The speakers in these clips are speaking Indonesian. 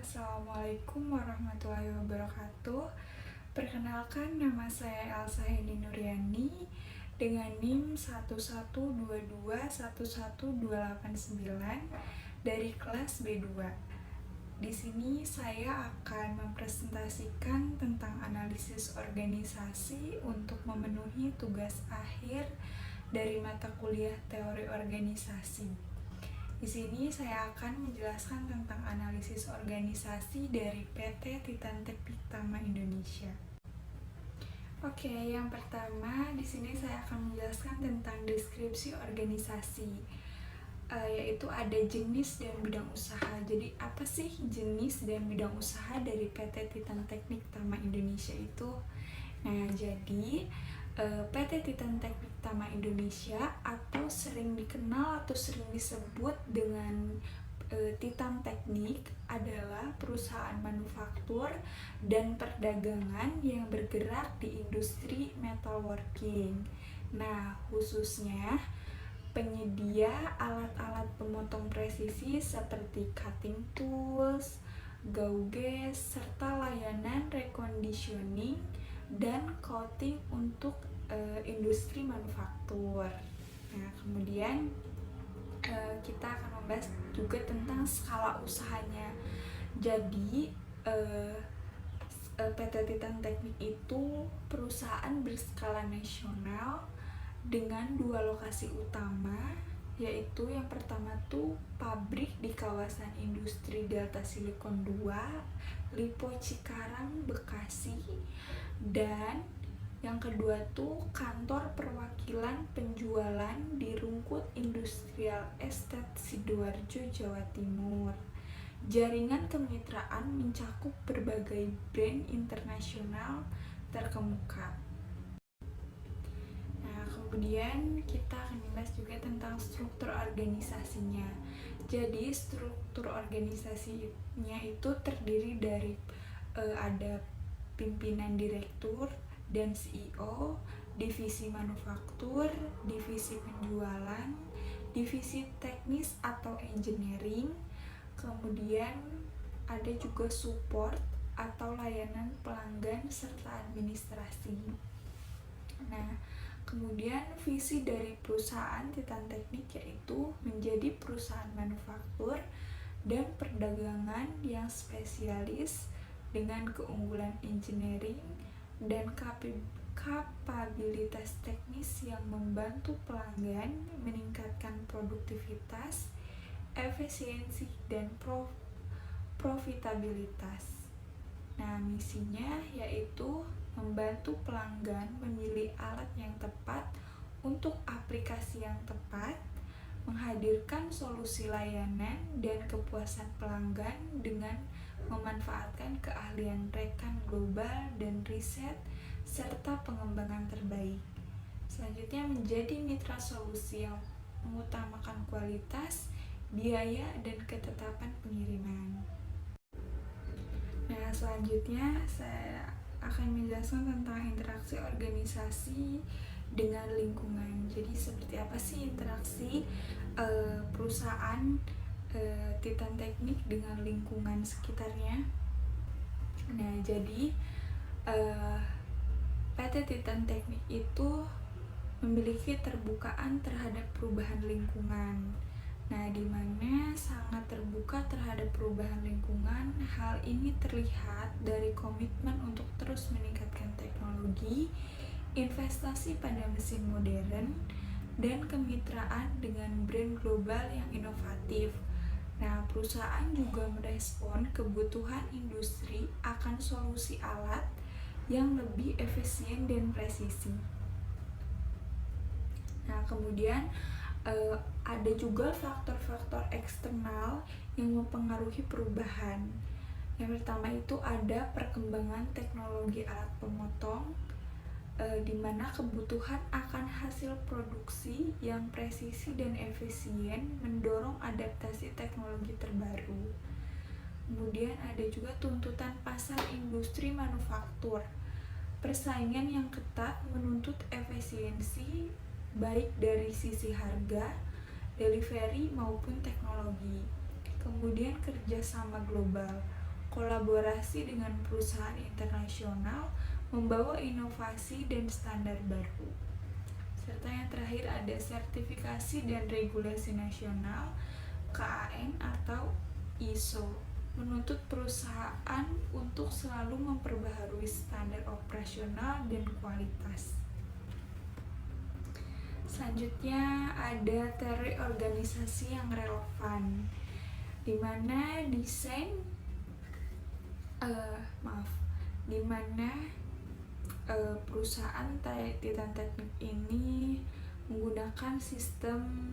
Assalamualaikum warahmatullahi wabarakatuh. Perkenalkan, nama saya Elsa Hendi Nuryani dengan NIM 112211289 dari kelas B2. Di sini saya akan mempresentasikan tentang analisis organisasi untuk memenuhi tugas akhir dari mata kuliah teori organisasi. Di sini saya akan menjelaskan tentang analisis organisasi dari PT Titan Teknik Tama Indonesia. Oke, yang pertama di sini saya akan menjelaskan tentang deskripsi organisasi, yaitu ada jenis dan bidang usaha. Jadi apa sih jenis dan bidang usaha dari PT Titan Teknik Tama Indonesia itu? Nah, jadi PT Titan Teknik Tama Indonesia atau sering dikenal atau sering disebut dengan Titan Teknik adalah perusahaan manufaktur dan perdagangan yang bergerak di industri metalworking. Nah, khususnya penyedia alat-alat pemotong presisi seperti cutting tools, gauges, serta layanan reconditioning dan coating untuk industri manufaktur. Nah, kemudian kita akan membahas juga tentang skala usahanya. Jadi PT Titan Teknik itu perusahaan berskala nasional dengan 2 lokasi utama, yaitu yang pertama tuh pabrik di kawasan industri Delta Silicon 2, Lipo Cikarang, Bekasi, dan yang kedua tuh kantor perwakilan penjualan di Rungkut Industrial Estate Sidoarjo, Jawa Timur. Jaringan kemitraan mencakup berbagai brand internasional terkemuka. Nah, kemudian kita akan membahas juga tentang struktur organisasinya. Jadi struktur organisasinya itu terdiri dari ada pimpinan direktur dan CEO, divisi manufaktur, divisi penjualan, divisi teknis atau engineering, kemudian ada juga support atau layanan pelanggan serta administrasi. Nah, kemudian visi dari perusahaan Titan Teknik yaitu menjadi perusahaan manufaktur dan perdagangan yang spesialis dengan keunggulan engineering dan kapabilitas teknis yang membantu pelanggan meningkatkan produktivitas, efisiensi, dan profitabilitas. Nah, misinya yaitu membantu pelanggan memilih alat yang tepat untuk aplikasi yang tepat, menghadirkan solusi layanan dan kepuasan pelanggan dengan memanfaatkan keahlian rekan global dan riset serta pengembangan terbaik. Selanjutnya menjadi mitra solusi yang mengutamakan kualitas, biaya, dan ketetapan pengiriman. Nah, selanjutnya saya akan menjelaskan tentang interaksi organisasi dengan lingkungan. Jadi seperti apa sih interaksi perusahaan Titan Teknik dengan lingkungan sekitarnya? Nah, jadi PT Titan Teknik itu memiliki terbukaan terhadap perubahan lingkungan. Nah, di mana sangat terbuka terhadap perubahan lingkungan. Hal ini terlihat dari komitmen untuk terus meningkatkan teknologi, investasi pada mesin modern, dan kemitraan dengan brand global yang inovatif. Nah, perusahaan juga merespon kebutuhan industri akan solusi alat yang lebih efisien dan presisi. Nah, kemudian ada juga faktor-faktor eksternal yang mempengaruhi perubahan. Yang pertama itu ada perkembangan teknologi alat pemotong, di mana kebutuhan akan hasil produksi yang presisi dan efisien mendorong adaptasi teknologi terbaru. Kemudian ada juga tuntutan pasar industri manufaktur. Persaingan yang ketat menuntut efisiensi baik dari sisi harga, delivery maupun teknologi. Kemudian kerjasama global kolaborasi dengan perusahaan internasional, membawa inovasi dan standar baru. Serta yang terakhir ada sertifikasi dan regulasi nasional, KAN atau ISO, menuntut perusahaan untuk selalu memperbaharui standar operasional dan kualitas. Selanjutnya ada teori organisasi yang relevan, di mana perusahaan Titan Teknik ini menggunakan sistem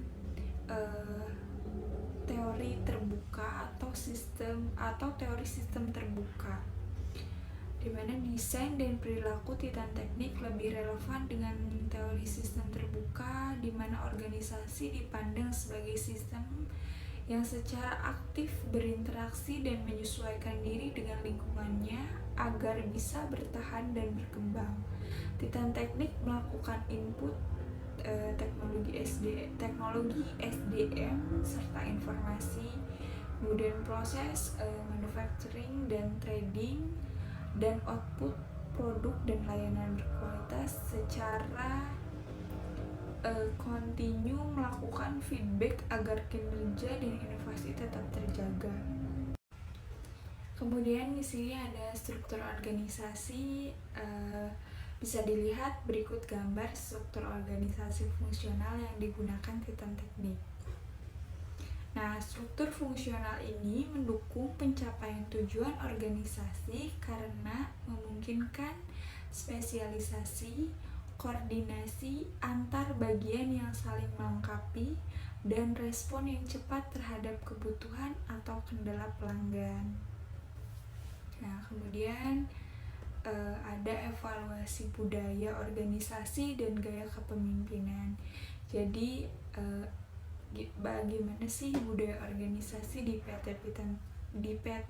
teori terbuka atau teori sistem terbuka, di mana desain dan perilaku Titan Teknik lebih relevan dengan teori sistem terbuka, di mana organisasi dipandang sebagai sistem yang secara aktif berinteraksi dan menyesuaikan diri dengan lingkungannya agar bisa bertahan dan berkembang. Titan Teknik melakukan input teknologi SDM serta informasi, kemudian proses manufacturing dan trading, dan output produk dan layanan berkualitas secara kontinu melakukan feedback agar kinerja dan inovasi tetap terjaga. Kemudian di sini ada struktur organisasi, bisa dilihat berikut gambar struktur organisasi fungsional yang digunakan Titan Teknik. Nah, struktur fungsional ini mendukung pencapaian tujuan organisasi karena memungkinkan spesialisasi, koordinasi antar bagian yang saling melengkapi, dan respon yang cepat terhadap kebutuhan atau kendala pelanggan. Nah, kemudian ada evaluasi budaya organisasi dan gaya kepemimpinan. Jadi bagaimana sih budaya organisasi di PT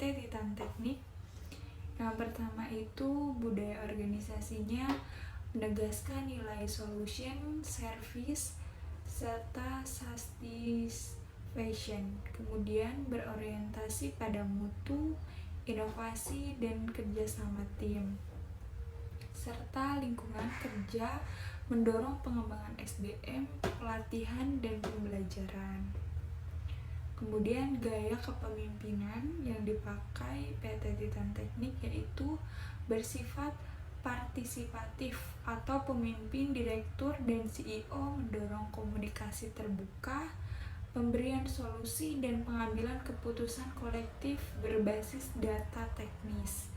Titan Teknik? Yang pertama itu budaya organisasinya menegaskan nilai solution, service, serta satisfaction. Kemudian berorientasi pada mutu, inovasi, dan kerjasama tim, serta lingkungan kerja mendorong pengembangan SDM, pelatihan, dan pembelajaran. Kemudian gaya kepemimpinan yang dipakai PT Titan Teknik yaitu bersifat partisipatif atau pemimpin, direktur, dan CEO mendorong komunikasi terbuka, pemberian solusi, dan pengambilan keputusan kolektif berbasis data teknis.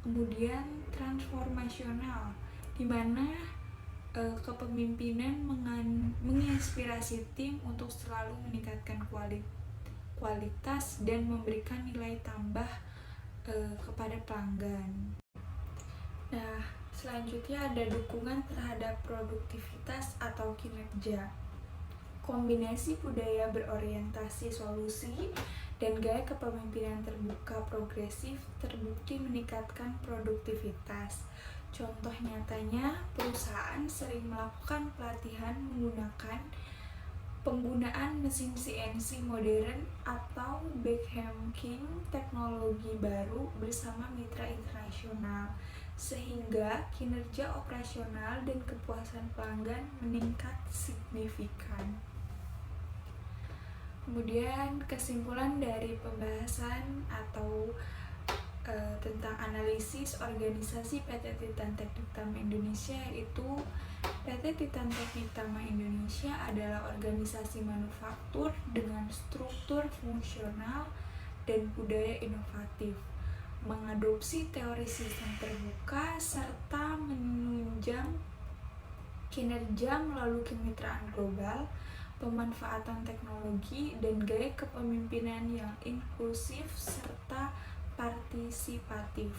Kemudian transformasional, di mana kepemimpinan menginspirasi tim untuk selalu meningkatkan kualitas dan memberikan nilai tambah kepada pelanggan. Nah, selanjutnya ada dukungan terhadap produktivitas atau kinerja. Kombinasi budaya berorientasi solusi dan gaya kepemimpinan terbuka progresif terbukti meningkatkan produktivitas. Contoh nyatanya, perusahaan sering melakukan pelatihan menggunakan penggunaan mesin CNC modern atau backhanking teknologi baru bersama mitra internasional, sehingga kinerja operasional dan kepuasan pelanggan meningkat signifikan. Kemudian kesimpulan dari pembahasan atau tentang analisis organisasi PT Titan Teknik Tama Indonesia, yaitu PT Titan Teknik Tama Indonesia adalah organisasi manufaktur dengan struktur fungsional dan budaya inovatif, mengadopsi teori sistem terbuka, serta menunjang kinerja melalui kemitraan global, pemanfaatan teknologi, dan gaya kepemimpinan yang inklusif serta partisipatif.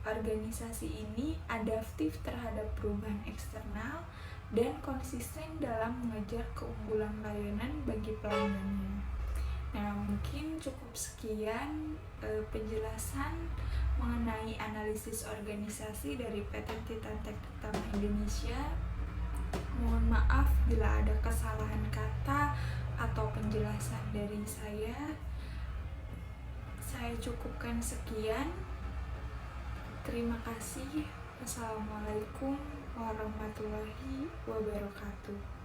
Organisasi ini adaptif terhadap perubahan eksternal dan konsisten dalam mengejar keunggulan layanan bagi pelanggannya. Nah, mungkin cukup sekian penjelasan mengenai analisis organisasi dari PT Titan Teknik Tama Indonesia. Mohon maaf bila ada kesalahan kata atau penjelasan dari saya. Saya cukupkan sekian. Terima kasih. Wassalamualaikum warahmatullahi wabarakatuh.